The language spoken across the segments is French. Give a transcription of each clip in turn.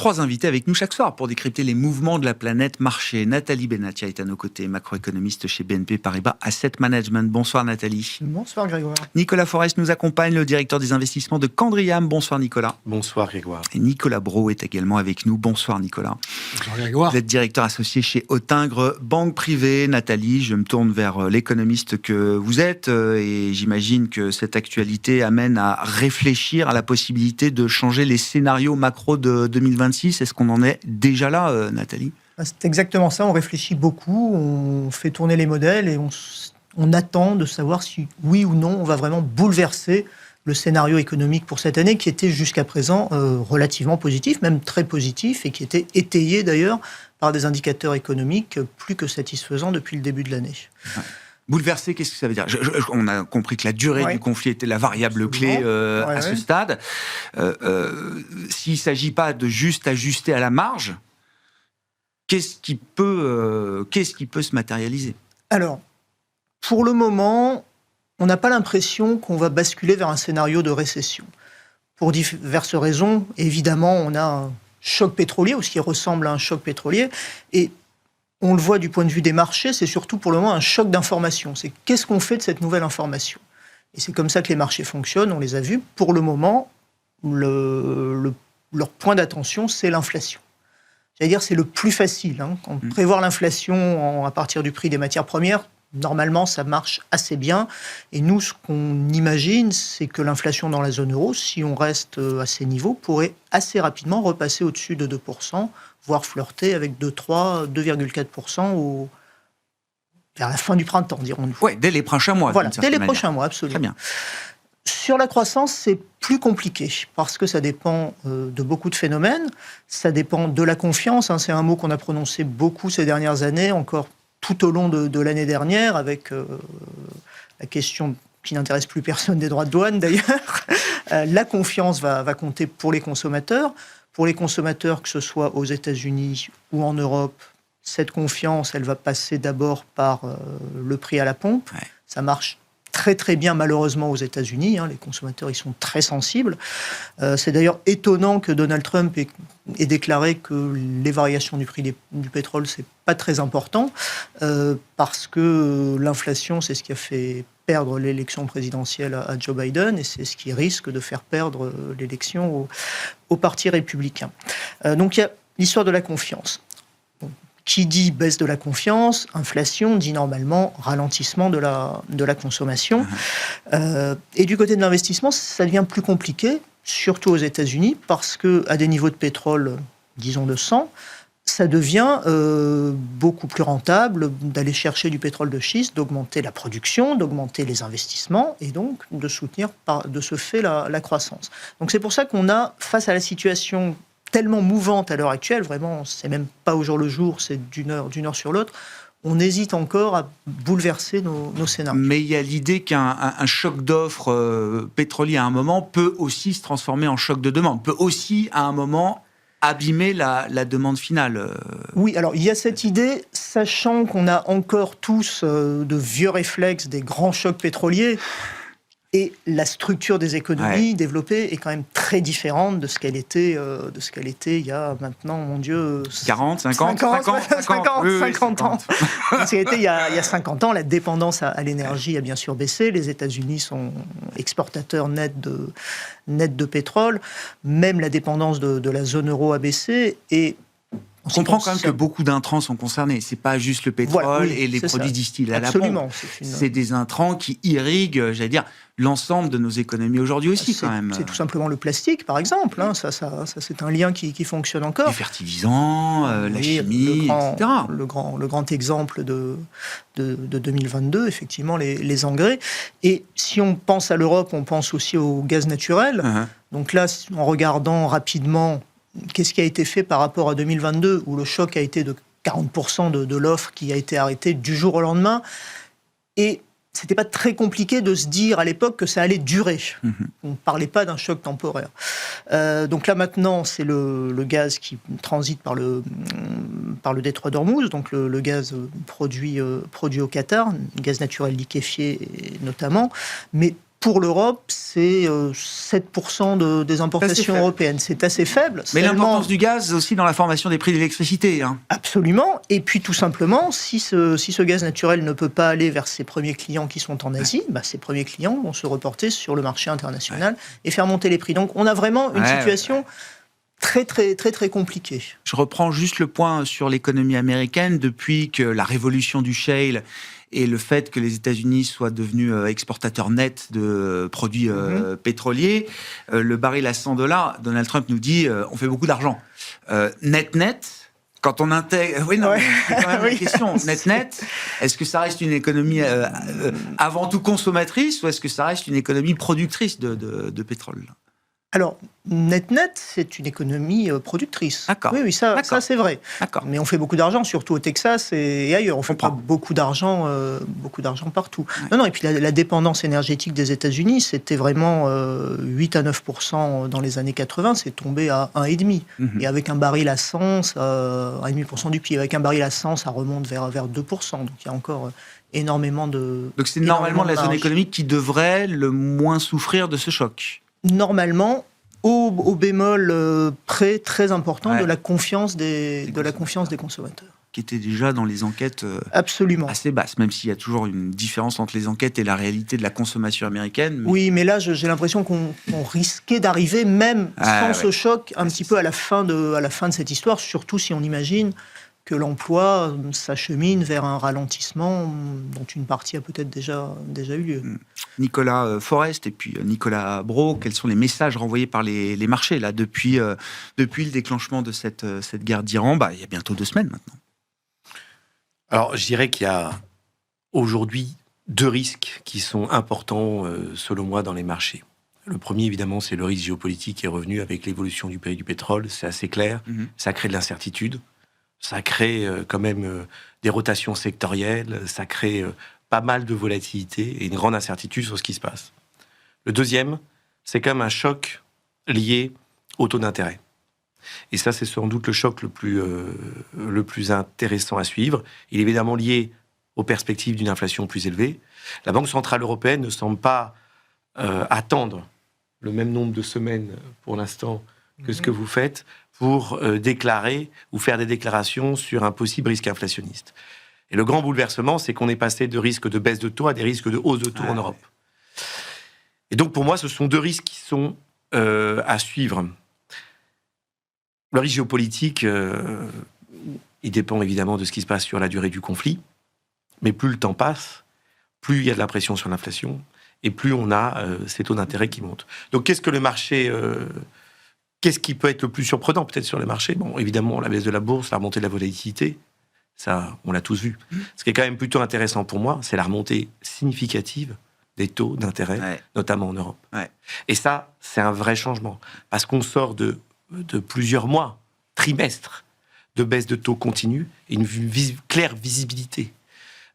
3 invités avec nous chaque soir pour décrypter les mouvements de la planète marché. Nathalie Benatia est à nos côtés, macroéconomiste chez BNP Paribas Asset Management. Bonsoir Nathalie. Bonsoir Grégoire. Nicolas Forest nous accompagne, le directeur des investissements de Candriam. Bonsoir Nicolas. Bonsoir Grégoire. Et Nicolas Brault est également avec nous. Bonsoir Nicolas. Bonsoir Grégoire. Vous êtes directeur associé chez Autingre Banque Privée. Nathalie, je me tourne vers l'économiste que vous êtes et j'imagine que cette actualité amène à réfléchir à la possibilité de changer les scénarios macro de 2026. Est-ce qu'on en est déjà là, Nathalie ? C'est exactement ça, on réfléchit beaucoup, on fait tourner les modèles et on attend de savoir si, oui ou non, on va vraiment bouleverser le scénario économique pour cette année qui était jusqu'à présent relativement positif, même très positif, et qui était étayé d'ailleurs par des indicateurs économiques plus que satisfaisants depuis le début de l'année. Ouais. Bouleverser, qu'est-ce que ça veut dire ? On a compris que la durée du conflit était la variable clé à ce stade. S'il ne s'agit pas de juste ajuster à la marge, qu'est-ce qui peut se matérialiser ? Alors, pour le moment, on n'a pas l'impression qu'on va basculer vers un scénario de récession. Pour diverses raisons, évidemment, on a un choc pétrolier, ou ce qui ressemble à un choc pétrolier, et on le voit du point de vue des marchés, c'est surtout pour le moment un choc d'information. C'est qu'est-ce qu'on fait de cette nouvelle information ? Et c'est comme ça que les marchés fonctionnent, on les a vus. Pour le moment, leur point d'attention, c'est l'inflation. J'allais dire, c'est le plus facile. Prévoir l'inflation à partir du prix des matières premières, normalement, ça marche assez bien. Et nous, ce qu'on imagine, c'est que l'inflation dans la zone euro, si on reste à ces niveaux, pourrait assez rapidement repasser au-dessus de 2%, voire flirter avec 2,4% vers la fin du printemps, dirons-nous. Oui, dès les prochains mois. Voilà, dès les prochains mois, absolument. Très bien. Sur la croissance, c'est plus compliqué, parce que ça dépend de beaucoup de phénomènes. Ça dépend de la confiance. C'est un mot qu'on a prononcé beaucoup ces dernières années, encore tout au long de l'année dernière, avec la question qui n'intéresse plus personne des droits de douane d'ailleurs. La confiance va compter pour les consommateurs. Pour les consommateurs, que ce soit aux États-Unis ou en Europe, cette confiance, elle va passer d'abord par le prix à la pompe. Ouais. Ça marche très très bien malheureusement aux États-Unis. Les consommateurs, ils sont très sensibles. C'est d'ailleurs étonnant que Donald Trump ait déclaré que les variations du prix du pétrole, c'est pas très important, parce que l'inflation, c'est ce qui a fait perdre l'élection présidentielle à Joe Biden, et c'est ce qui risque de faire perdre l'élection au Parti républicain. Donc il y a l'histoire de la confiance. Qui dit baisse de la confiance, inflation, dit normalement ralentissement de la consommation. Et du côté de l'investissement, ça devient plus compliqué, surtout aux États-Unis, parce qu'à des niveaux de pétrole, disons de 100, ça devient beaucoup plus rentable d'aller chercher du pétrole de schiste, d'augmenter la production, d'augmenter les investissements, et donc de soutenir de ce fait la croissance. Donc c'est pour ça qu'on a, face à la situation tellement mouvante à l'heure actuelle, vraiment, c'est même pas au jour le jour, c'est d'une heure sur l'autre, on hésite encore à bouleverser nos scénarios. Mais il y a l'idée qu'un choc d'offres pétrolier à un moment peut aussi se transformer en choc de demande, peut aussi à un moment abîmer la demande finale. Oui, alors il y a cette idée, sachant qu'on a encore tous de vieux réflexes des grands chocs pétroliers, et la structure des économies développées est quand même très différente de ce qu'elle était il y a maintenant, mon Dieu... 40, 50 ans. Ce qui était il y a 50 ans, la dépendance à l'énergie a bien sûr baissé. Les États-Unis sont exportateurs nets de pétrole. Même la dépendance de la zone euro a baissé. Et on comprend quand même que beaucoup d'intrants sont concernés. C'est pas juste le pétrole et les produits distillés à la pompe. C'est des intrants qui irriguent, j'allais dire, l'ensemble de nos économies aujourd'hui aussi, quand même. C'est tout simplement le plastique, par exemple. Ça c'est un lien qui fonctionne encore. Les fertilisants, la chimie, etc. Le grand exemple de 2022, effectivement, les engrais. Et si on pense à l'Europe, on pense aussi au gaz naturel. Donc là, en regardant rapidement qu'est-ce qui a été fait par rapport à 2022, où le choc a été de 40% de l'offre qui a été arrêtée du jour au lendemain. Et c'était pas très compliqué de se dire à l'époque que ça allait durer. On ne parlait pas d'un choc temporaire. Donc là maintenant, c'est le gaz qui transite par le détroit d'Ormuz, donc le gaz produit au Qatar, gaz naturel liquéfié notamment. Mais pour l'Europe, c'est 7% des importations européennes. C'est assez faible. Mais l'importance du gaz aussi dans la formation des prix de l'électricité. Absolument. Et puis tout simplement, si ce gaz naturel ne peut pas aller vers ses premiers clients qui sont en Asie, ces premiers clients vont se reporter sur le marché international et faire monter les prix. Donc on a vraiment une situation très, très, très, très compliquée. Je reprends juste le point sur l'économie américaine. Depuis que la révolution du shale et le fait que les États-Unis soient devenus exportateurs nets de produits pétroliers, le baril à $100, Donald Trump nous dit on fait beaucoup d'argent. Net, quand on intègre... Oui, non, c'est quand même une question. Net, est-ce que ça reste une économie avant tout consommatrice ou est-ce que ça reste une économie productrice de pétrole ? Alors, net, c'est une économie productrice. D'accord. Oui, ça c'est vrai. D'accord. Mais on fait beaucoup d'argent, surtout au Texas et ailleurs. On fait pas beaucoup d'argent partout. Ouais. Non, et puis la dépendance énergétique des États-Unis, c'était vraiment 8 à 9% dans les années 80, c'est tombé à 1,5%. Et avec un baril à 100, 1,5% du PIB. Avec un baril à 100, ça remonte vers 2%. Donc il y a encore énormément de... Donc c'est normalement la zone économique qui devrait le moins souffrir de ce choc. Normalement, au bémol près très important de la confiance des consommateurs. Qui était déjà dans les enquêtes absolument assez basses, même s'il y a toujours une différence entre les enquêtes et la réalité de la consommation américaine. Oui, mais là, j'ai l'impression qu'on risquait d'arriver, même sans ce choc, un petit peu à la fin de cette histoire, surtout si on imagine que l'emploi s'achemine vers un ralentissement dont une partie a peut-être déjà eu lieu. Nicolas Forest et puis Nicolas Brault, quels sont les messages renvoyés par les marchés là, depuis le déclenchement de cette guerre d'Iran ? Il y a bientôt 2 semaines maintenant. Alors, je dirais qu'il y a aujourd'hui 2 risques qui sont importants, selon moi, dans les marchés. Le premier, évidemment, c'est le risque géopolitique qui est revenu avec l'évolution du prix du pétrole. C'est assez clair. Ça crée de l'incertitude. Ça crée quand même des rotations sectorielles, ça crée pas mal de volatilité et une grande incertitude sur ce qui se passe. Le deuxième, c'est quand même un choc lié au taux d'intérêt. Et ça, c'est sans doute le choc le plus intéressant à suivre. Il est évidemment lié aux perspectives d'une inflation plus élevée. La Banque Centrale Européenne ne semble pas attendre le même nombre de semaines pour l'instant que ce que vous faites pour déclarer ou faire des déclarations sur un possible risque inflationniste. Et le grand bouleversement, c'est qu'on est passé de risques de baisse de taux à des risques de hausse de taux en Europe. Et donc, pour moi, ce sont 2 risques qui sont à suivre. Le risque géopolitique, il dépend évidemment de ce qui se passe sur la durée du conflit, mais plus le temps passe, plus il y a de la pression sur l'inflation, et plus on a ces taux d'intérêt qui montent. Donc, qu'est-ce que le marché... Qu'est-ce qui peut être le plus surprenant peut-être sur les marchés ? Bon, évidemment, la baisse de la bourse, la remontée de la volatilité, ça, on l'a tous vu. Ce qui est quand même plutôt intéressant pour moi, c'est la remontée significative des taux d'intérêt, notamment en Europe. Et ça, c'est un vrai changement, parce qu'on sort de plusieurs mois, trimestres, de baisse de taux continue et une claire visibilité.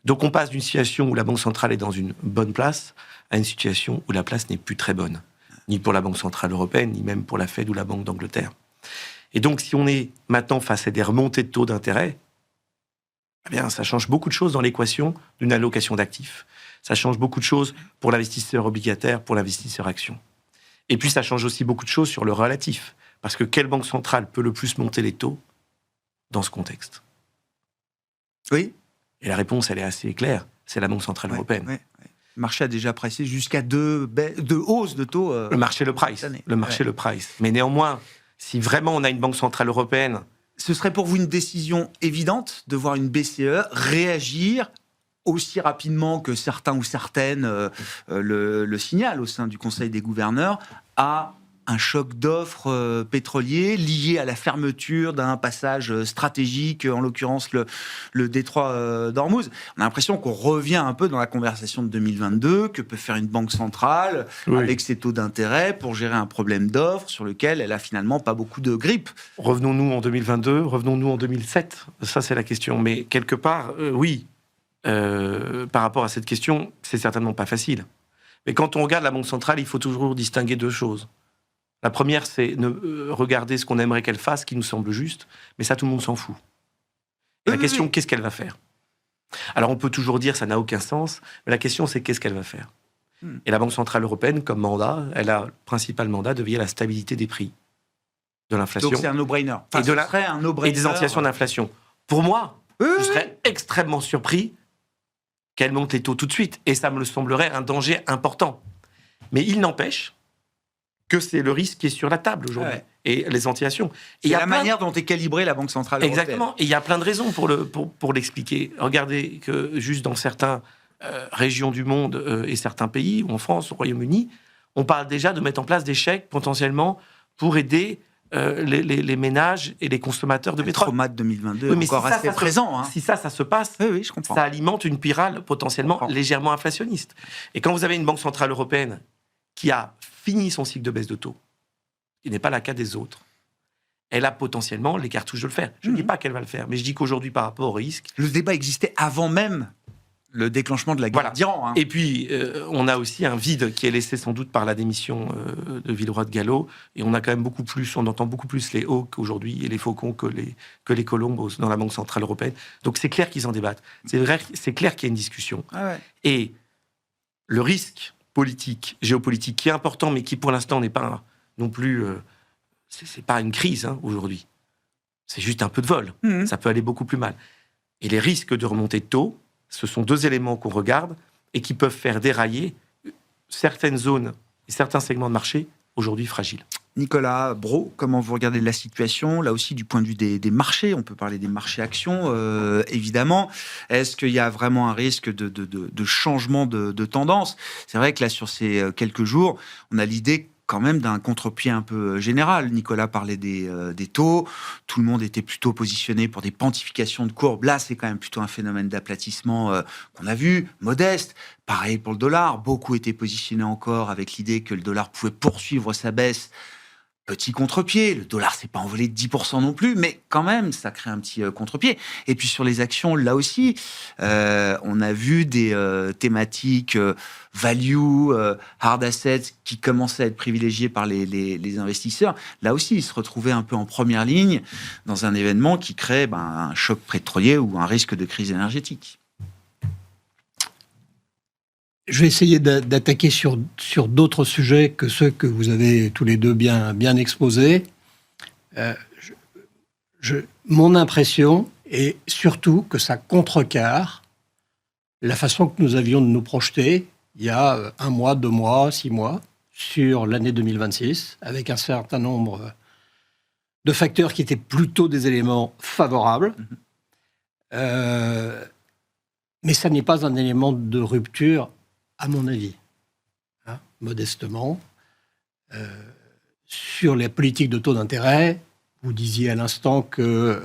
Donc on passe d'une situation où la Banque centrale est dans une bonne place à une situation où la place n'est plus très bonne. Ni pour la Banque centrale européenne, ni même pour la Fed ou la Banque d'Angleterre. Et donc, si on est maintenant face à des remontées de taux d'intérêt, eh bien, ça change beaucoup de choses dans l'équation d'une allocation d'actifs. Ça change beaucoup de choses pour l'investisseur obligataire, pour l'investisseur action. Et puis, ça change aussi beaucoup de choses sur le relatif. Parce que quelle banque centrale peut le plus monter les taux dans ce contexte ? Oui. Et la réponse, elle est assez claire. C'est la Banque centrale européenne. Le marché a déjà pricé jusqu'à 2 hausses de taux. Le marché le price. Le marché le price. Mais néanmoins, si vraiment on a une banque centrale européenne... Ce serait pour vous une décision évidente de voir une BCE réagir aussi rapidement que certains ou certaines le signalent au sein du Conseil des gouverneurs à un choc d'offres pétrolier lié à la fermeture d'un passage stratégique, en l'occurrence le détroit d'Ormuz. On a l'impression qu'on revient un peu dans la conversation de 2022, que peut faire une banque centrale avec ses taux d'intérêt pour gérer un problème d'offres sur lequel elle a finalement pas beaucoup de grippe. Revenons-nous en 2022, revenons-nous en 2007 ? Ça, c'est la question. Mais quelque part, oui, par rapport à cette question, c'est certainement pas facile. Mais quand on regarde la Banque centrale, il faut toujours distinguer 2 choses. La première, c'est regarder ce qu'on aimerait qu'elle fasse, qui nous semble juste, mais ça, tout le monde s'en fout. Et la question, qu'est-ce qu'elle va faire ? Alors, on peut toujours dire ça n'a aucun sens, mais la question, c'est qu'est-ce qu'elle va faire ? Et la Banque Centrale Européenne, comme mandat, elle a le principal mandat de veiller à la stabilité des prix, de l'inflation. Donc c'est un no-brainer. Et des anticipations d'inflation. Pour moi, je serais extrêmement surpris qu'elle monte les taux tout de suite. Et ça me semblerait un danger important. Mais il n'empêche que c'est le risque qui est sur la table aujourd'hui. Ouais. Et les anticipations. C'est la manière dont est calibrée la Banque Centrale Européenne. Exactement. Et il y a plein de raisons pour l'expliquer. Regardez que juste dans certaines régions du monde et certains pays, ou en France, au Royaume-Uni, on parle déjà de mettre en place des chèques potentiellement pour aider les ménages et les consommateurs de pétrole. Le trauma de 2022 mais encore assez présent. Si ça se passe, oui, je comprends. ça alimente une spirale potentiellement légèrement inflationniste. Et quand vous avez une Banque Centrale Européenne qui a fini son cycle de baisse de taux, qui n'est pas le cas des autres, elle a potentiellement les cartouches de le faire. Je ne dis pas qu'elle va le faire, mais je dis qu'aujourd'hui, par rapport au risque... Le débat existait avant même le déclenchement de la guerre d'Iran. Et puis, on a aussi un vide qui est laissé sans doute par la démission de Villeroy de Galhau, et on a quand même on entend beaucoup plus les hawks aujourd'hui et les faucons que les colombes dans la Banque Centrale Européenne. Donc c'est clair qu'ils en débattent. C'est clair qu'il y a une discussion. Et le risque politique, géopolitique, qui est important, mais qui pour l'instant n'est pas non plus... c'est pas une crise aujourd'hui. C'est juste un peu de vol. Ça peut aller beaucoup plus mal. Et les risques de remontée de taux, ce sont deux éléments qu'on regarde et qui peuvent faire dérailler certaines zones et certains segments de marché aujourd'hui fragiles. Nicolas Brault, comment vous regardez la situation? Là aussi, du point de vue des marchés, on peut parler des marchés actions, évidemment. Est-ce qu'il y a vraiment un risque de changement de tendance? C'est vrai que là, sur ces quelques jours, on a l'idée quand même d'un contre-pied un peu général. Nicolas parlait des taux, tout le monde était plutôt positionné pour des pontifications de courbes. Là, c'est quand même plutôt un phénomène d'aplatissement qu'on a vu, modeste. Pareil pour le dollar, beaucoup étaient positionnés encore avec l'idée que le dollar pouvait poursuivre sa baisse. Petit contre-pied, le dollar s'est pas envolé de 10% non plus, mais quand même, ça crée un petit contre-pied. Et puis sur les actions, là aussi, on a vu des thématiques value, hard assets qui commençaient à être privilégiées par les investisseurs. Là aussi, ils se retrouvaient un peu en première ligne dans un événement qui crée un choc pétrolier ou un risque de crise énergétique. Je vais essayer d'attaquer sur d'autres sujets que ceux que vous avez tous les deux bien exposés. Mon impression est surtout que ça contrecarre la façon que nous avions de nous projeter il y a 1 mois, 2 mois, 6 mois sur l'année 2026, avec un certain nombre de facteurs qui étaient plutôt des éléments favorables. Mais ça n'est pas un élément de rupture, à mon avis, modestement. Sur les politiques de taux d'intérêt, vous disiez à l'instant que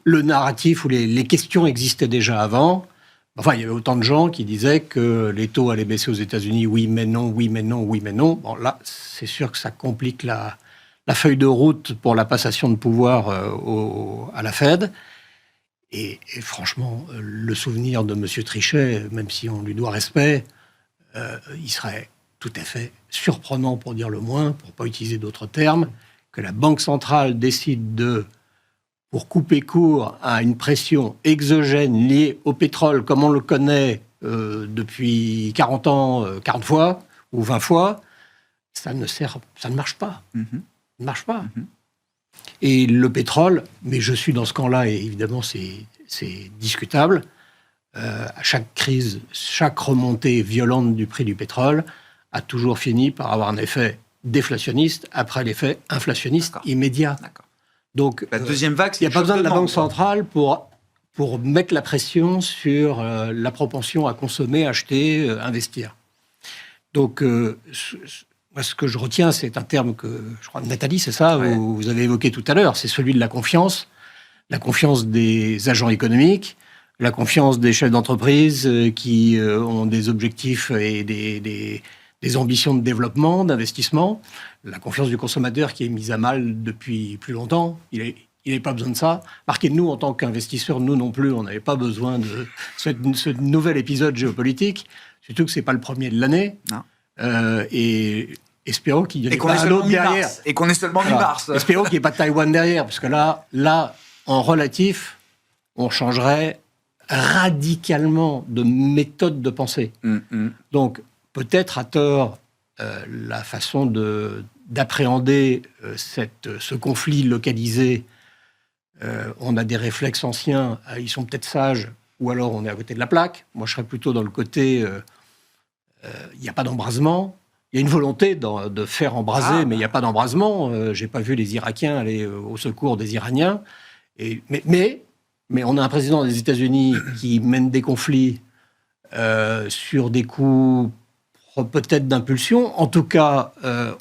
le narratif ou les questions existaient déjà avant. Enfin, il y avait autant de gens qui disaient que les taux allaient baisser aux États-Unis, oui, mais non, oui, mais non, oui, mais non. Bon, là, c'est sûr que ça complique la feuille de route pour la passation de pouvoir à la Fed. Et franchement, le souvenir de M. Trichet, même si on lui doit respect, il serait tout à fait surprenant, pour dire le moins, pour ne pas utiliser d'autres termes, que la Banque centrale décide pour couper court à une pression exogène liée au pétrole, comme on le connaît depuis 40 ans, 40 fois ou 20 fois, ça ne marche pas. Ça ne marche pas. Et le pétrole, mais je suis dans ce camp-là, et évidemment c'est discutable, à chaque crise, chaque remontée violente du prix du pétrole a toujours fini par avoir un effet déflationniste après l'effet inflationniste immédiat. Donc, la deuxième vague, il n'y a pas besoin de la Banque centrale pour mettre la pression sur la propension à consommer, acheter, investir. Donc, moi, ce que je retiens, c'est un terme que, je crois, Nathalie, c'est ça, vous avez évoqué tout à l'heure, c'est celui de la confiance des agents économiques, la confiance des chefs d'entreprise qui ont des objectifs et des ambitions de développement, d'investissement, la confiance du consommateur qui est mise à mal depuis plus longtemps. Il n'avait pas besoin de ça. Marquez, nous, en tant qu'investisseurs, nous non plus, on n'avait pas besoin de ce nouvel épisode géopolitique, surtout que ce n'est pas le premier de l'année. Et espérons qu'il n'y ait pas un autre derrière. Et qu'on est seulement mi-mars. Espérons qu'il n'y ait pas Taïwan derrière, parce que là, en relatif, on changerait radicalement de méthode de pensée. Donc, peut-être à tort la façon d'appréhender ce conflit localisé. On a des réflexes anciens, ils sont peut-être sages, ou alors on est à côté de la plaque. Moi, je serais plutôt dans le côté, il n'y a pas d'embrasement. Il y a une volonté de faire embraser, mais il n'y a pas d'embrasement. J'ai pas vu les Irakiens aller au secours des Iraniens. Mais on a un président des États-Unis qui mène des conflits sur des coups peut-être d'impulsion. En tout cas,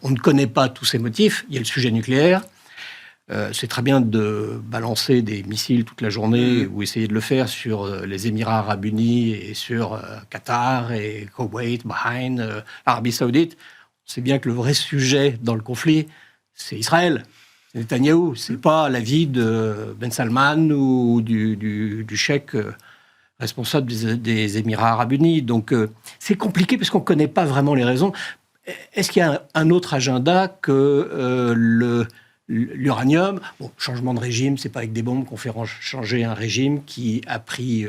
on ne connaît pas tous ses motifs. Il y a le sujet nucléaire. C'est très bien de balancer des missiles toute la journée ou essayer de le faire sur les Émirats arabes unis et sur Qatar et Koweït, Bahreïn, l'Arabie saoudite. On sait bien que le vrai sujet dans le conflit, c'est Israël, c'est Netanyahou. C'est pas la vie de Ben Salman ou du cheikh responsable des Émirats arabes unis. Donc c'est compliqué parce qu'on ne connaît pas vraiment les raisons. Est-ce qu'il y a un autre agenda que l'uranium? Bon, changement de régime, c'est pas avec des bombes qu'on fait changer un régime qui a pris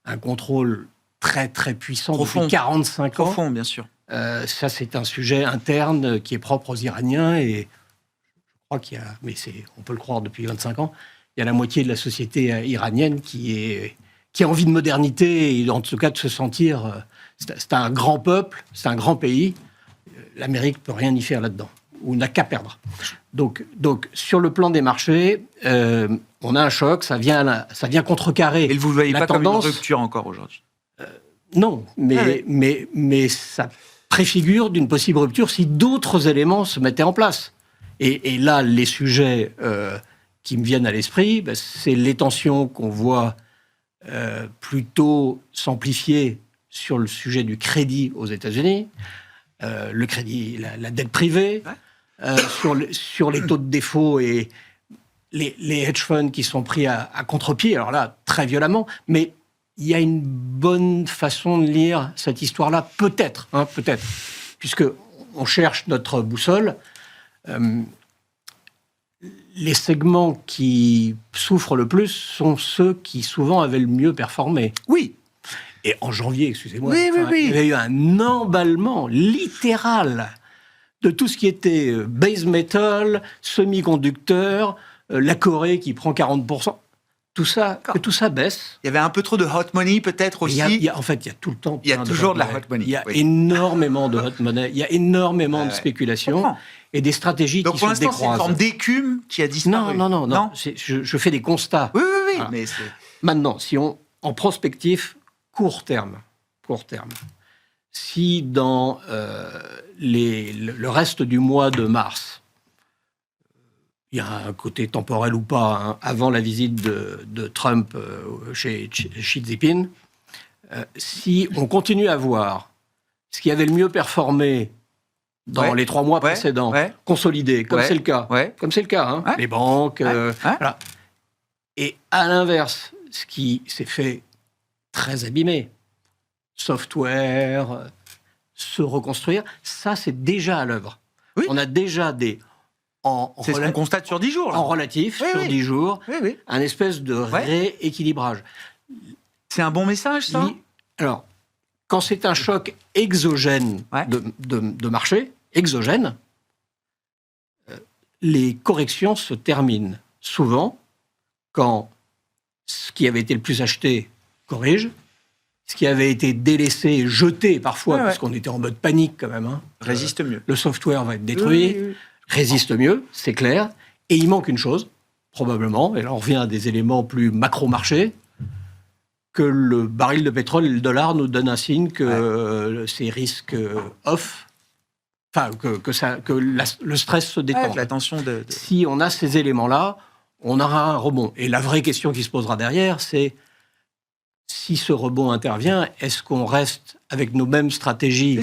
un contrôle très très puissant depuis 45 ans. Profond, bien sûr. Ça, c'est un sujet interne qui est propre aux Iraniens et je crois qu'il y a, mais on peut le croire depuis 25 ans, il y a la moitié de la société iranienne qui a envie de modernité et en tout cas de se sentir. C'est un grand peuple, c'est un grand pays. L'Amérique peut rien y faire là-dedans ou n'a qu'à perdre. Donc, sur le plan des marchés, on a un choc, ça vient contrecarrer. Et vous ne voyez la pas tendance, comme une rupture encore aujourd'hui? Non, mais ça préfigure d'une possible rupture si d'autres éléments se mettaient en place. Et là, les sujets qui me viennent à l'esprit, c'est les tensions qu'on voit plutôt s'amplifier sur le sujet du crédit aux États-Unis, le crédit, la dette privée, sur les taux de défaut et les hedge funds qui sont pris à contre-pied, alors là, très violemment, mais il y a une bonne façon de lire cette histoire-là, peut-être, puisque on cherche notre boussole. Les segments qui souffrent le plus sont ceux qui souvent avaient le mieux performé. Oui. Et en janvier, excusez-moi, oui. il y a eu un emballement littéral de tout ce qui était base metal, semi-conducteur, la Corée qui prend 40%. Tout ça baisse. Il y avait un peu trop de hot money peut-être aussi. En fait, il y a tout le temps. Il y a toujours de la hot money. Il y a énormément de hot money. Il y a énormément de spéculation et des stratégies qui se décroisent. Donc pour l'instant, c'est une forme d'écume qui a disparu. Non. Je fais des constats. Oui. Voilà. Mais maintenant, si en prospectif, court terme, si dans le reste du mois de mars, il y a un côté temporel ou pas, avant la visite de Trump chez Xi Jinping, si on continue à voir ce qui avait le mieux performé dans les 3 mois précédents, consolidé, comme c'est le cas, les banques, voilà. Et à l'inverse, ce qui s'est fait très abîmé, software, se reconstruire, ça c'est déjà à l'œuvre. Oui. On a déjà c'est ce qu'on constate sur 10 jours. Là. En relatif, sur 10 jours, un espèce de rééquilibrage. C'est un bon message, ça? Alors, quand c'est un choc exogène de marché, les corrections se terminent souvent quand ce qui avait été le plus acheté corrige, ce qui avait été délaissé et jeté parfois, parce qu'on était en mode panique quand même. Résiste mieux. Le software va être détruit. Résiste mieux, c'est clair, et il manque une chose, probablement, et là on revient à des éléments plus macro-marché, que le baril de pétrole et le dollar nous donnent un signe que ces risques off, enfin que le stress se détend. La tension Si on a ces éléments-là, on aura un rebond. Et la vraie question qui se posera derrière, c'est si ce rebond intervient, est-ce qu'on reste avec nos mêmes stratégies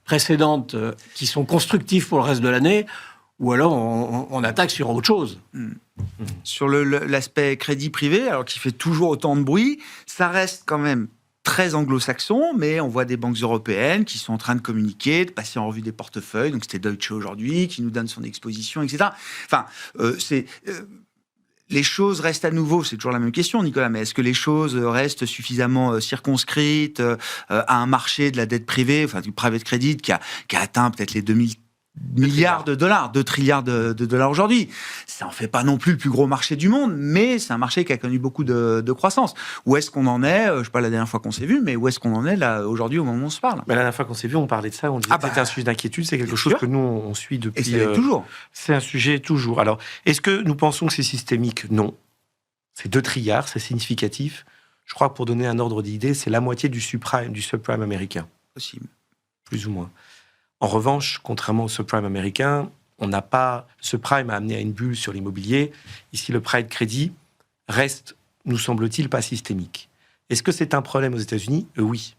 précédentes qui sont constructives pour le reste de l'année, ou alors on attaque sur autre chose. Sur l'aspect crédit privé, alors qui fait toujours autant de bruit, ça reste quand même très anglo-saxon, mais on voit des banques européennes qui sont en train de communiquer, de passer en revue des portefeuilles. Donc c'était Deutsche aujourd'hui qui nous donne son exposition, etc. Enfin, les choses restent à nouveau, c'est toujours la même question, Nicolas, mais est-ce que les choses restent suffisamment circonscrites à un marché de la dette privée, enfin du private credit qui a atteint peut-être les 2000 milliards de dollars, 2 trilliards de dollars aujourd'hui. Ça en fait pas non plus le plus gros marché du monde, mais c'est un marché qui a connu beaucoup de croissance. Où est-ce qu'on en est? Je sais pas la dernière fois qu'on s'est vu, mais où est-ce qu'on en est là aujourd'hui au moment où on se parle? Mais la dernière fois qu'on s'est vu, on parlait de ça, on disait que c'était un sujet d'inquiétude, c'est quelque chose que nous on suit depuis. Et c'est toujours. C'est un sujet toujours. Alors, est-ce que nous pensons que c'est systémique? Non. C'est 2 trilliards, c'est significatif. Je crois que pour donner un ordre d'idée, c'est la moitié du subprime américain. Possible. Plus ou moins. En revanche, contrairement au subprime américain, on n'a pas... Ce prime a amené à une bulle sur l'immobilier. Ici, le private credit reste, nous semble-t-il, pas systémique. Est-ce que c'est un problème aux États-Unis? Oui.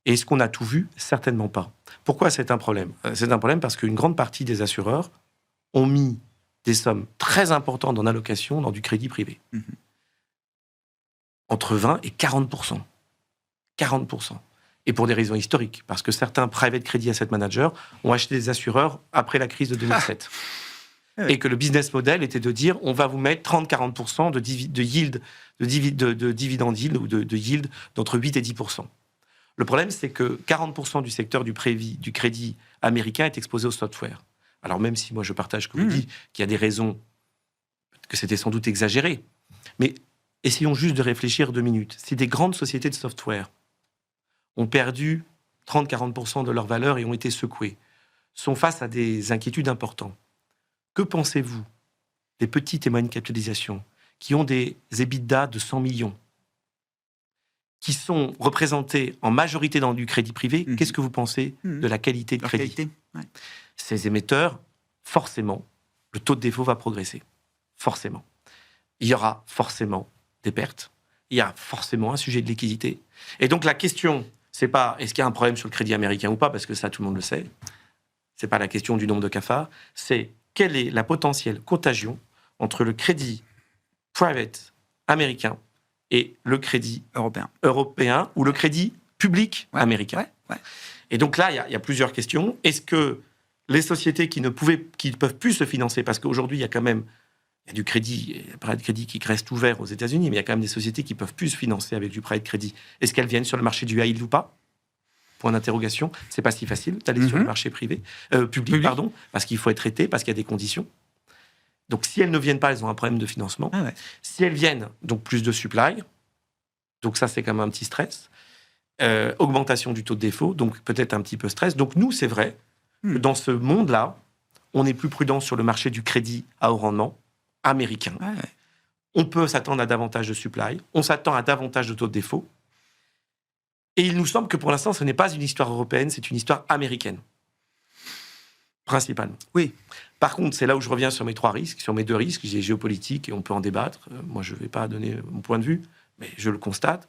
Et est-ce qu'on a tout vu? Certainement pas. Pourquoi c'est un problème? C'est un problème parce qu'une grande partie des assureurs ont mis des sommes très importantes en allocation dans du crédit privé. Entre 20 et 40%. 40%. Et pour des raisons historiques, parce que certains private credit asset managers ont acheté des assureurs après la crise de 2007. Et que le business model était de dire, on va vous mettre 30-40% de yield, de dividende yield ou de yield d'entre 8 et 10%. Le problème, c'est que 40% du secteur du crédit américain est exposé au software. Alors même si moi je partage, comme je dis, qu'il y a des raisons, que c'était sans doute exagéré, mais essayons juste de réfléchir 2 minutes. Si des grandes sociétés de software ont perdu 30-40% de leur valeur et ont été secoués, sont face à des inquiétudes importantes. Que pensez-vous des petites et moyennes capitalisations qui ont des EBITDA de 100 millions, qui sont représentés en majorité dans du crédit privé? Qu'est-ce que vous pensez de la qualité de crédit? Ces émetteurs, forcément, le taux de défaut va progresser. Forcément. Il y aura forcément des pertes. Il y a forcément un sujet de liquidité. Et donc la question... c'est pas est-ce qu'il y a un problème sur le crédit américain ou pas, parce que ça, tout le monde le sait. C'est pas la question du nombre de cafards. C'est quelle est la potentielle contagion entre le crédit private américain et le crédit européen ou le crédit public américain. Et donc là, il y a plusieurs questions. Est-ce que les sociétés qui ne peuvent plus se financer, parce qu'aujourd'hui, il y a quand même du crédit, private crédit qui reste ouvert aux États-Unis, mais il y a quand même des sociétés qui peuvent plus se financer avec du private crédit. Est-ce qu'elles viennent sur le marché du high yield ou pas? Point d'interrogation. C'est pas si facile d'aller sur le marché public, parce qu'il faut être traité, parce qu'il y a des conditions. Donc, si elles ne viennent pas, elles ont un problème de financement. Si elles viennent, donc plus de supply. Donc ça, c'est quand même un petit stress. Augmentation du taux de défaut, donc peut-être un petit peu stress. Donc nous, c'est vrai, que dans ce monde-là, on est plus prudent sur le marché du crédit à haut rendement américain. On peut s'attendre à davantage de supply, on s'attend à davantage de taux de défaut. Et il nous semble que pour l'instant, ce n'est pas une histoire européenne, c'est une histoire américaine. Principalement. Oui. Par contre, c'est là où je reviens sur mes 3 risques, sur mes 2 risques, j'ai géopolitique et on peut en débattre. Moi, je ne vais pas donner mon point de vue, mais je le constate.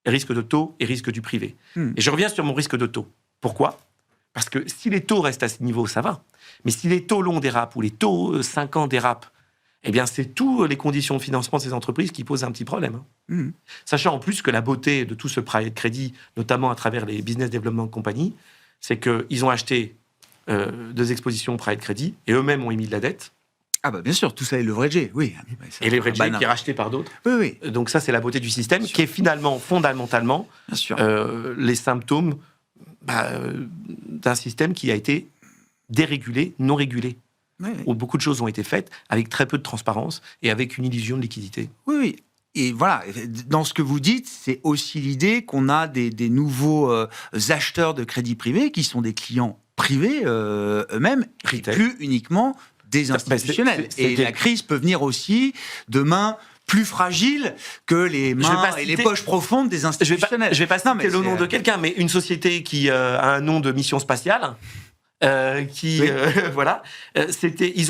Risque de taux et risque du privé. Et je reviens sur mon risque de taux. Pourquoi? Parce que si les taux restent à ce niveau, ça va. Mais si les taux longs dérapent ou les taux 5 ans dérapent, eh bien, c'est toutes les conditions de financement de ces entreprises qui posent un petit problème. Sachant en plus que la beauté de tout ce private credit, notamment à travers les business development compagnies, c'est qu'ils ont acheté 2 expositions private credit et eux-mêmes ont émis de la dette. Ah bah bien sûr, tout ça est leveragé, oui. Et leveragé qui est racheté par d'autres. Oui. Donc ça, c'est la beauté du système qui est finalement, fondamentalement, les symptômes d'un système qui a été dérégulé, non régulé. Où beaucoup de choses ont été faites avec très peu de transparence et avec une illusion de liquidité. Oui. Et voilà, dans ce que vous dites, c'est aussi l'idée qu'on a des nouveaux acheteurs de crédit privé qui sont des clients privés eux-mêmes, et plus uniquement des institutionnels. La crise peut venir aussi demain plus fragile que les mains et les poches profondes des institutionnels. Je vais pas citer le nom de quelqu'un, mais une société qui a un nom de mission spatiale. Ils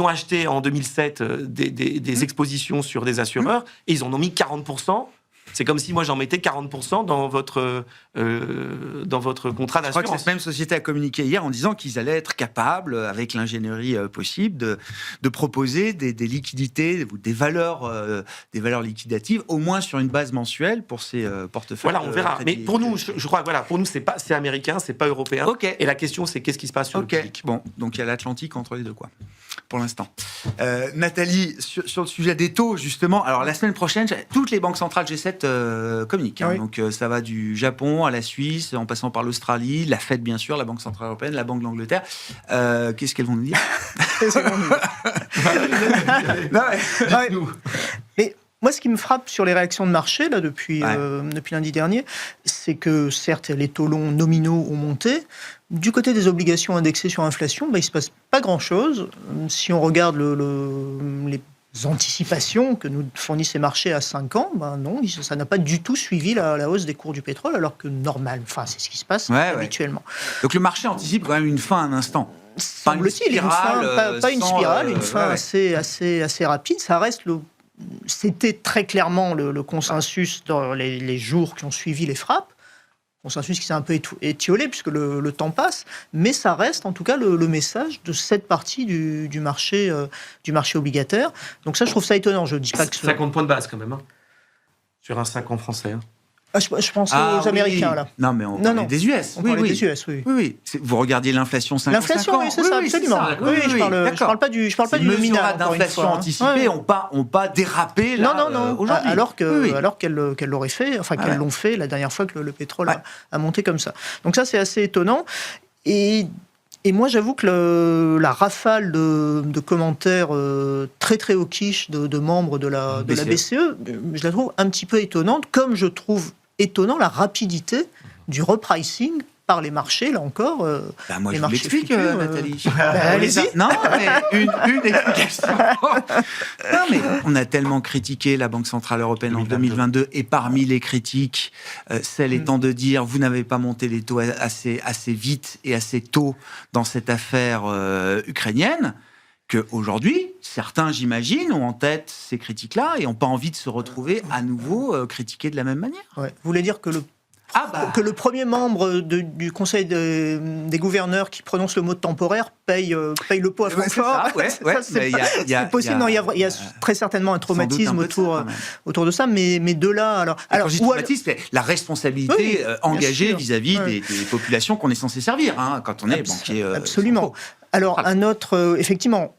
ont acheté en 2007 des expositions sur des assureurs et ils en ont mis 40%. C'est comme si moi j'en mettais 40% dans votre contrat d'assurance. Je crois que cette même société a communiqué hier en disant qu'ils allaient être capables, avec l'ingénierie possible, de proposer des liquidités, des valeurs liquidatives, au moins sur une base mensuelle pour ces portefeuilles. Voilà, on verra. Mais pour nous, je crois, pour nous, c'est américain, c'est pas européen. Et la question, c'est qu'est-ce qui se passe sur le public. Bon, donc il y a l'Atlantique entre les deux, quoi. pour l'instant. Nathalie, sur le sujet des taux, justement, alors la semaine prochaine, toutes les banques centrales G7 communiquent. Hein, donc ça va du Japon à la Suisse, en passant par l'Australie, la Fed bien sûr, la Banque Centrale Européenne, la Banque d'Angleterre. Qu'est-ce qu'elles vont nous dire? Mais moi, ce qui me frappe sur les réactions de marché là, depuis lundi dernier, c'est que certes, les taux longs nominaux ont monté. Du côté des obligations indexées sur inflation, il ne se passe pas grand-chose. Si on regarde les anticipations que nous fournissent les marchés à 5 ans, non, ça n'a pas du tout suivi la hausse des cours du pétrole, alors que c'est ce qui se passe habituellement. Donc le marché anticipe quand même une fin à un instant. Semble-t-il, pas une spirale, une fin assez rapide. Ça reste c'était très clairement le consensus dans les jours qui ont suivi les frappes. Consensus qui s'est un peu étiolé puisque le temps passe, mais ça reste en tout cas le message de cette partie du marché obligataire. Donc ça, je trouve ça étonnant. Je dis pas que 50 points de base quand même, hein, sur un 5 ans français. Hein. Je pense aux Américains, là. Non, mais on parlait des US. Des US, oui. Vous regardiez l'inflation 5 ans. L'inflation, oui, c'est ça, absolument. Je parle pas du nominal. Les mesures d'inflation anticipées n'ont pas dérapé là, aujourd'hui. Alors qu'elles l'auraient fait, qu'elles l'ont fait la dernière fois que le pétrole a monté comme ça. Donc ça, c'est assez étonnant. Et moi, j'avoue que la rafale de commentaires très très au quiche de membres de la BCE, je la trouve un petit peu étonnante, comme je trouve étonnant la rapidité du repricing par les marchés, là encore. Moi, je vous l'explique, Nathalie. Allez-y. Non, mais une explication. Non, mais on a tellement critiqué la Banque Centrale Européenne en 2022, et parmi les critiques, celle étant de dire vous n'avez pas monté les taux assez vite et assez tôt dans cette affaire ukrainienne, qu'aujourd'hui, certains, j'imagine, ont en tête ces critiques-là et n'ont pas envie de se retrouver à nouveau critiqués de la même manière. Vous voulez dire que le premier membre du Conseil des gouverneurs qui prononce le mot temporaire paye le pot à Francfort. C'est possible. Il y a très certainement un traumatisme autour de ça, mais de là... Alors, quand je dis traumatisme, c'est la responsabilité engagée vis-à-vis des populations qu'on est censé servir, quand on est banquier. Absolument. Alors, un autre... effectivement,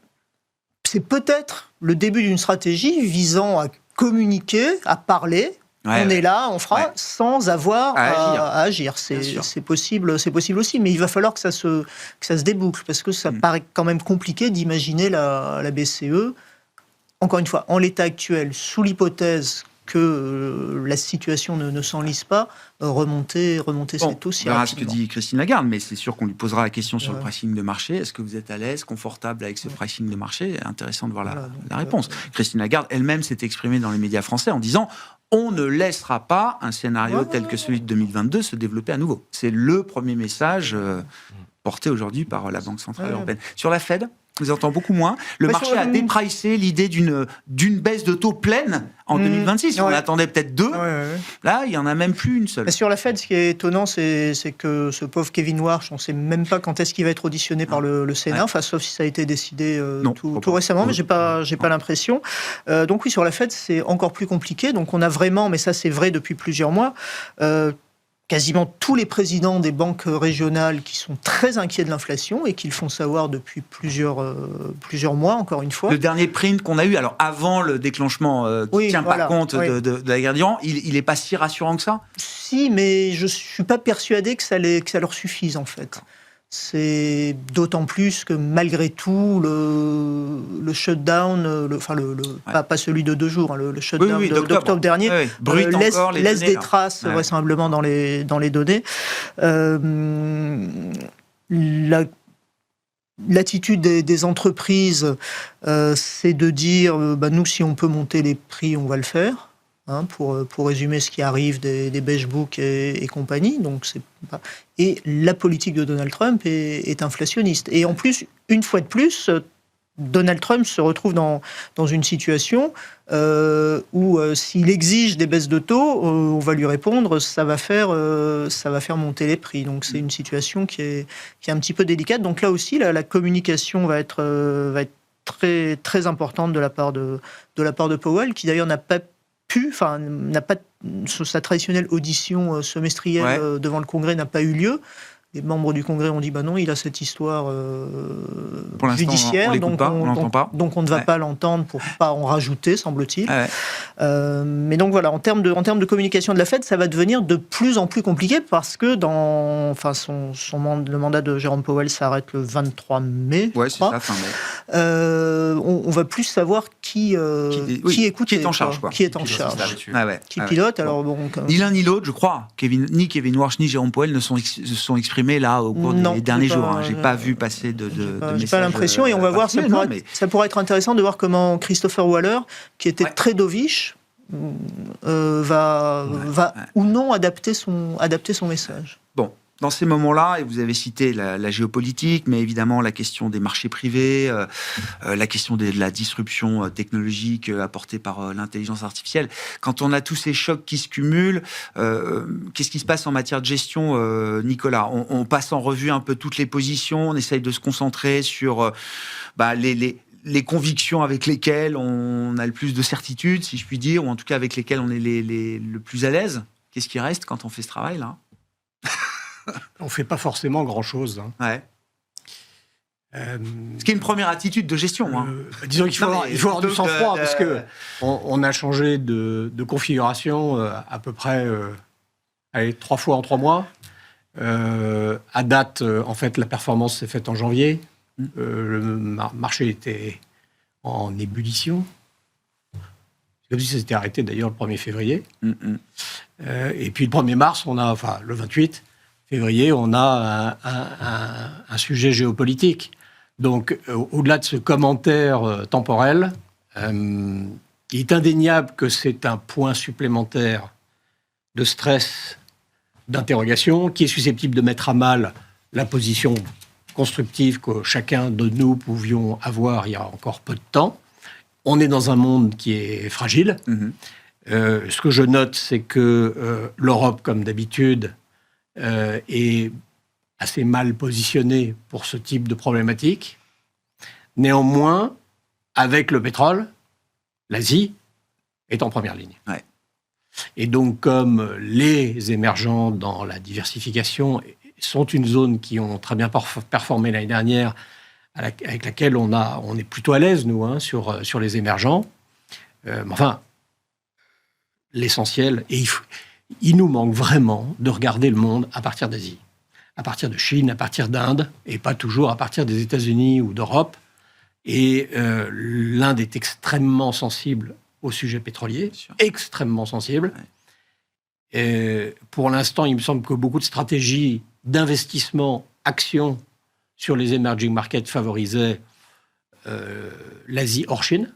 c'est peut-être le début d'une stratégie visant à communiquer, à parler... on est là, on fera, sans avoir à agir. C'est possible aussi, mais il va falloir que ça se déboucle, parce que ça paraît quand même compliqué d'imaginer la BCE, encore une fois, en l'état actuel, sous l'hypothèse que la situation ne s'enlise pas, remonter ses taux si rapidement. On verra ce que dit Christine Lagarde, mais c'est sûr qu'on lui posera la question sur le pricing de marché. Est-ce que vous êtes à l'aise, confortable avec ce pricing de marché? Intéressant de voir la réponse. Christine Lagarde elle-même s'est exprimée dans les médias français en disant on ne laissera pas un scénario tel que celui de 2022 se développer à nouveau. C'est le premier message porté aujourd'hui par la Banque Centrale Européenne. Sur la Fed, vous entendez beaucoup moins. Le marché a dépricé l'idée d'une baisse de taux pleine en 2026. On attendait peut-être 2. Là, il n'y en a même plus une seule. Mais sur la Fed, ce qui est étonnant, c'est que ce pauvre Kevin Warsh, on ne sait même pas quand est-ce qu'il va être auditionné par le Sénat, sauf si ça a été décidé tout récemment, mais je n'ai pas l'impression. Donc oui, sur la Fed, c'est encore plus compliqué. Donc on a vraiment, mais ça c'est vrai depuis plusieurs mois, quasiment tous les présidents des banques régionales qui sont très inquiets de l'inflation et qui le font savoir depuis plusieurs mois, encore une fois. Le dernier print qu'on a eu, alors avant le déclenchement, qui ne tient pas compte de la guerre d'Iran, il n'est pas si rassurant que ça? Si, mais je ne suis pas persuadé que ça leur suffise, en fait. C'est d'autant plus que malgré tout, le shutdown, pas celui de 2 jours, le shutdown d'octobre dernier, laisse des traces vraisemblablement dans les données. L'attitude des entreprises, c'est de dire nous, si on peut monter les prix, on va le faire. Pour résumer ce qui arrive des beige books et compagnie. Et la politique de Donald Trump est inflationniste. Et en plus, une fois de plus, Donald Trump se retrouve dans une situation où s'il exige des baisses de taux, on va lui répondre ça va faire monter les prix. Donc c'est une situation qui est un petit peu délicate. Donc là aussi, la communication va être très, très importante de la part de Powell, qui d'ailleurs n'a pas sa traditionnelle audition semestrielle devant le Congrès n'a pas eu lieu. les membres du Congrès ont dit non, il a cette histoire Pour l'instant, judiciaire, on l'écoute pas, on l'entend pas. donc on ne va pas l'entendre pour pas en rajouter, semble-t-il. Mais donc voilà, en termes de communication de la Fed, ça va devenir de plus en plus compliqué parce que le mandat de Jérôme Powell s'arrête le 23 mai. Ouais, c'est ça, fin mai. On va plus savoir qui écoute, qui est en charge, quoi. Qui est en charge, qui pilote. Alors ni l'un ni l'autre, je crois. Ni Kevin Warsh ni Jérôme Powell ne se sont exprimés là au cours des derniers jours. J'ai pas vu passer de messages. J'ai pas l'impression, et on va voir. Ça pourrait être intéressant de voir comment Christopher Waller, qui était très dovish, va ou non adapter son message. Bon. Dans ces moments-là, et vous avez cité la géopolitique, mais évidemment la question des marchés privés, la question de la disruption technologique apportée par l'intelligence artificielle. Quand on a tous ces chocs qui se cumulent, qu'est-ce qui se passe en matière de gestion, Nicolas ? On passe en revue un peu toutes les positions, on essaye de se concentrer sur les convictions avec lesquelles on a le plus de certitude, si je puis dire, ou en tout cas avec lesquelles on est le plus à l'aise. Qu'est-ce qui reste quand on fait ce travail-là ? On ne fait pas forcément grand-chose. Ouais. Ce qui est une première attitude de gestion. Disons qu'il faut avoir du sang-froid, parce qu'on a changé de configuration à peu près 3 fois en 3 mois. À date, en fait, la performance s'est faite en janvier. Le marché était en ébullition. C'est comme si ça s'était arrêté d'ailleurs le 1er février. Et puis le 1er mars, le 28 février, on a un sujet géopolitique. Donc, au-delà de ce commentaire temporel, il est indéniable que c'est un point supplémentaire de stress, d'interrogation, qui est susceptible de mettre à mal la position constructive que chacun de nous pouvions avoir il y a encore peu de temps. On est dans un monde qui est fragile. Ce que je note, c'est que l'Europe, comme d'habitude, est assez mal positionnée pour ce type de problématique. Néanmoins, avec le pétrole, l'Asie est en première ligne. Ouais. Et donc, comme les émergents dans la diversification sont une zone qui ont très bien performé l'année dernière, avec laquelle on est plutôt à l'aise, nous, sur les émergents. L'essentiel, et il nous manque vraiment de regarder le monde à partir d'Asie, à partir de Chine, à partir d'Inde, et pas toujours à partir des États-Unis ou d'Europe. Et l'Inde est extrêmement sensible au sujet pétrolier, extrêmement sensible. Et pour l'instant, il me semble que beaucoup de stratégies d'investissement, actions sur les emerging markets favorisaient l'Asie hors Chine,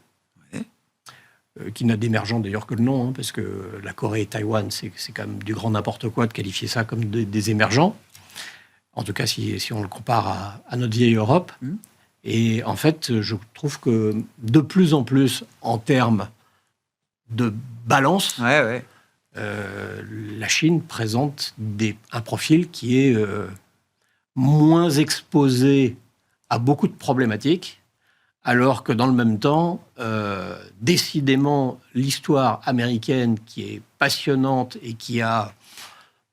qui n'a d'émergent d'ailleurs que le nom, parce que la Corée et Taïwan, c'est quand même du grand n'importe quoi de qualifier ça comme des émergents. En tout cas, si on le compare à notre vieille Europe. Et en fait, je trouve que de plus en plus, en termes de balance, la Chine présente un profil qui est moins exposé à beaucoup de problématiques, alors que dans le même temps, décidément, l'histoire américaine, qui est passionnante et qui a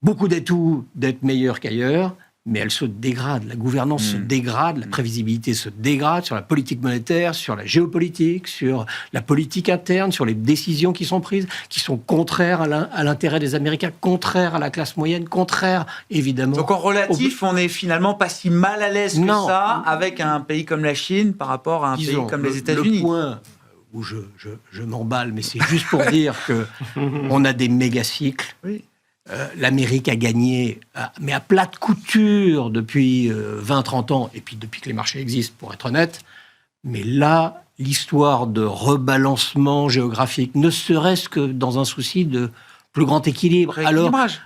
beaucoup d'atouts d'être meilleure qu'ailleurs, mais elle se dégrade. La gouvernance se dégrade, la prévisibilité se dégrade sur la politique monétaire, sur la géopolitique, sur la politique interne, sur les décisions qui sont prises, qui sont contraires à l'intérêt des Américains, contraires à la classe moyenne, contraires, évidemment... Donc en relatif, on n'est finalement pas si mal à l'aise que ça avec un pays comme la Chine par rapport à un pays comme les États-Unis. Le point où je m'emballe, mais c'est juste pour dire qu'on a des méga-cycles. Oui. L'Amérique a gagné, mais à plate couture depuis 20-30 ans, et puis depuis que les marchés existent, pour être honnête. Mais là, l'histoire de rebalancement géographique, ne serait-ce que dans un souci de plus grand équilibre,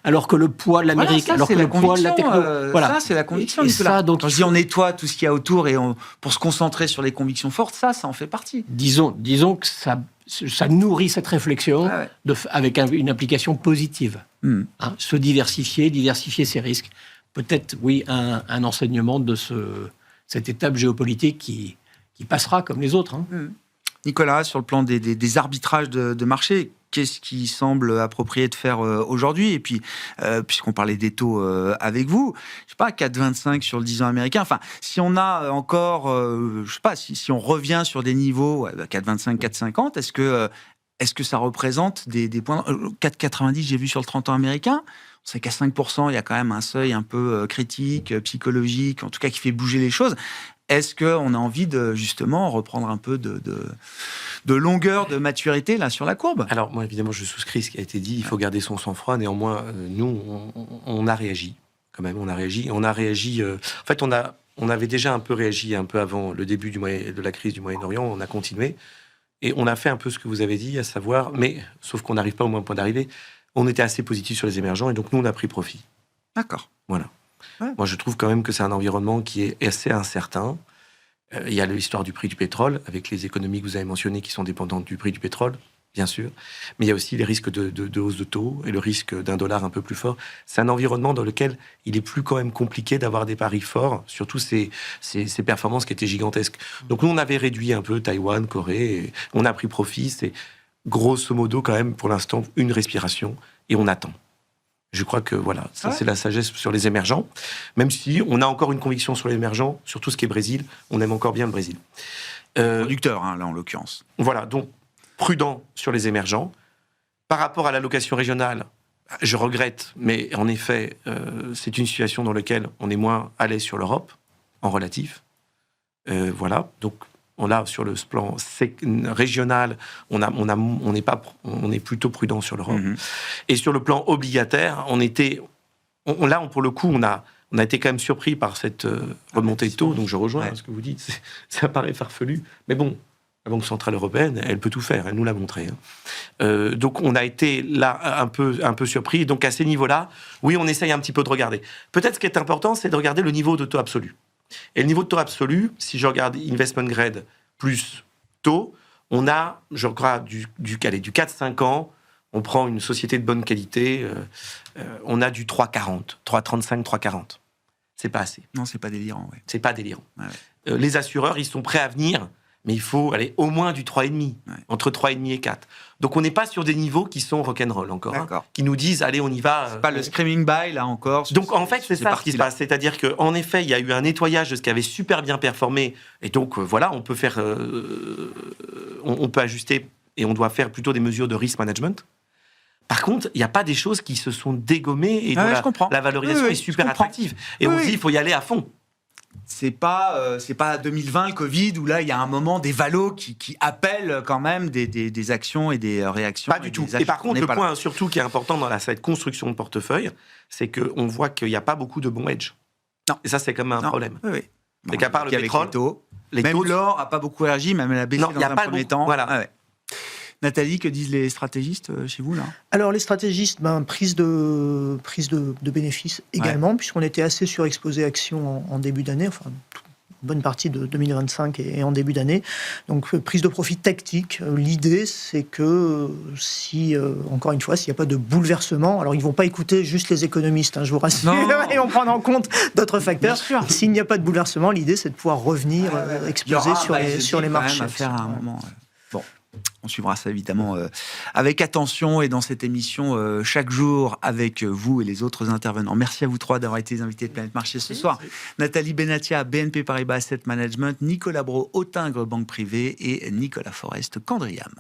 alors que le poids de l'Amérique, alors que le poids de la technologie... Voilà, ça, c'est la conviction, Nicolas. Quand je dis on nettoie tout ce qu'il y a autour et pour se concentrer sur les convictions fortes, ça en fait partie. Disons que ça nourrit cette réflexion avec une application positive. Se diversifier ses risques. Peut-être, oui, un enseignement de cette étape géopolitique qui passera comme les autres. Nicolas, sur le plan des arbitrages de marché, qu'est-ce qui semble approprié de faire aujourd'hui? Et puis, puisqu'on parlait des taux avec vous, je sais pas, 4,25 sur le 10 ans américain. Enfin, si on a encore, je sais pas, si on revient sur des niveaux 4,25, 4,50, est-ce que ça représente des points 4,90, j'ai vu sur le 30 ans américain. On sait qu'à 5%, il y a quand même un seuil un peu critique, psychologique, en tout cas qui fait bouger les choses. Est-ce qu'on a envie de, justement, reprendre un peu de longueur, de maturité, là, sur la courbe? Alors, moi, évidemment, je souscris ce qui a été dit. Il faut garder son sang-froid. Néanmoins, nous, on a réagi. Quand même, on a réagi. En fait, on avait déjà un peu réagi un peu avant le début de la crise du Moyen-Orient. On a continué. Et on a fait un peu ce que vous avez dit, à savoir... Mais, sauf qu'on n'arrive pas au même point d'arrivée. On était assez positif sur les émergents. Et donc, nous, on a pris profit. D'accord. Voilà. Ouais. Moi, je trouve quand même que c'est un environnement qui est assez incertain. Il y a l'histoire du prix du pétrole, avec les économies que vous avez mentionnées qui sont dépendantes du prix du pétrole, bien sûr. Mais il y a aussi les risques de hausse de taux et le risque d'un dollar un peu plus fort. C'est un environnement dans lequel il est plus quand même compliqué d'avoir des paris forts, surtout ces performances qui étaient gigantesques. Donc nous, on avait réduit un peu Taïwan, Corée, et on a pris profit. C'est grosso modo quand même, pour l'instant, une respiration, et on attend. Je crois que voilà, ça c'est la sagesse sur les émergents. Même si on a encore une conviction sur les émergents, sur tout ce qui est Brésil, on aime encore bien le Brésil. Producteur, là en l'occurrence. Voilà, donc prudent sur les émergents. Par rapport à l'allocation régionale, je regrette, mais en effet, c'est une situation dans laquelle on est moins à l'aise sur l'Europe, en relatif. Voilà, donc on a sur le plan régional, on est plutôt prudent sur l'Europe. Mm-hmm. Et sur le plan obligataire, pour le coup, on a été quand même surpris par cette remontée de taux. Donc je rejoins ce que vous dites. Ça paraît farfelu, mais bon, la Banque centrale européenne, elle peut tout faire. Elle nous l'a montré. Donc on a été là un peu surpris. Donc à ces niveaux-là, oui, on essaye un petit peu de regarder. Peut-être ce qui est important, c'est de regarder le niveau de taux absolu. Et le niveau de taux absolu, si je regarde investment grade plus taux, on a, je crois, du 4-5 ans, on prend une société de bonne qualité, on a du 3,40, 3,35, 3,40. C'est pas assez. Non, c'est pas délirant. Ouais. C'est pas délirant. Ouais. Les assureurs, ils sont prêts à venir, mais il faut aller au moins du 3,5, entre 3,5 et 4. Donc on n'est pas sur des niveaux qui sont rock'n'roll encore, qui nous disent, allez, on y va. C'est pas le screaming buy, là, encore. Donc en fait, c'est ça ce qui se passe. C'est-à-dire qu'en effet, il y a eu un nettoyage de ce qui avait super bien performé. Et donc voilà, on peut faire... on peut ajuster et on doit faire plutôt des mesures de risk management. Par contre, il n'y a pas des choses qui se sont dégommées et la valorisation est super attractive. Et on se dit, il faut y aller à fond. C'est pas 2020 le Covid où là il y a un moment des valos qui appellent quand même des actions et des réactions. Pas du tout. Et par contre, le point surtout qui est important dans cette construction de portefeuille, c'est qu'on voit qu'il n'y a pas beaucoup de bons hedge. Non. Et ça, c'est quand même un problème. Oui. C'est qu'à part le pétrole, même l'or n'a pas beaucoup réagi, même elle a baissé dans un premier temps. Voilà. Nathalie, que disent les stratégistes chez vous là? Alors les stratégistes, prise de bénéfices également, puisqu'on était assez surexposé actions en début d'année, enfin une bonne partie de 2025 et en début d'année. Donc prise de profit tactique. L'idée, c'est que si, encore une fois, s'il n'y a pas de bouleversement, alors ils ne vont pas écouter juste les économistes, je vous rassure, et on prend en compte d'autres facteurs. S'il n'y a pas de bouleversement, l'idée, c'est de pouvoir revenir exploser sur les marchés. À faire à un moment. Bon. On suivra ça évidemment avec attention et dans cette émission chaque jour avec vous et les autres intervenants. Merci à vous trois d'avoir été les invités de Planète Marché ce soir. Nathalie Benatia, BNP Paribas Asset Management, Nicolas Brault, Autingre Banque Privée et Nicolas Forest, Candriam.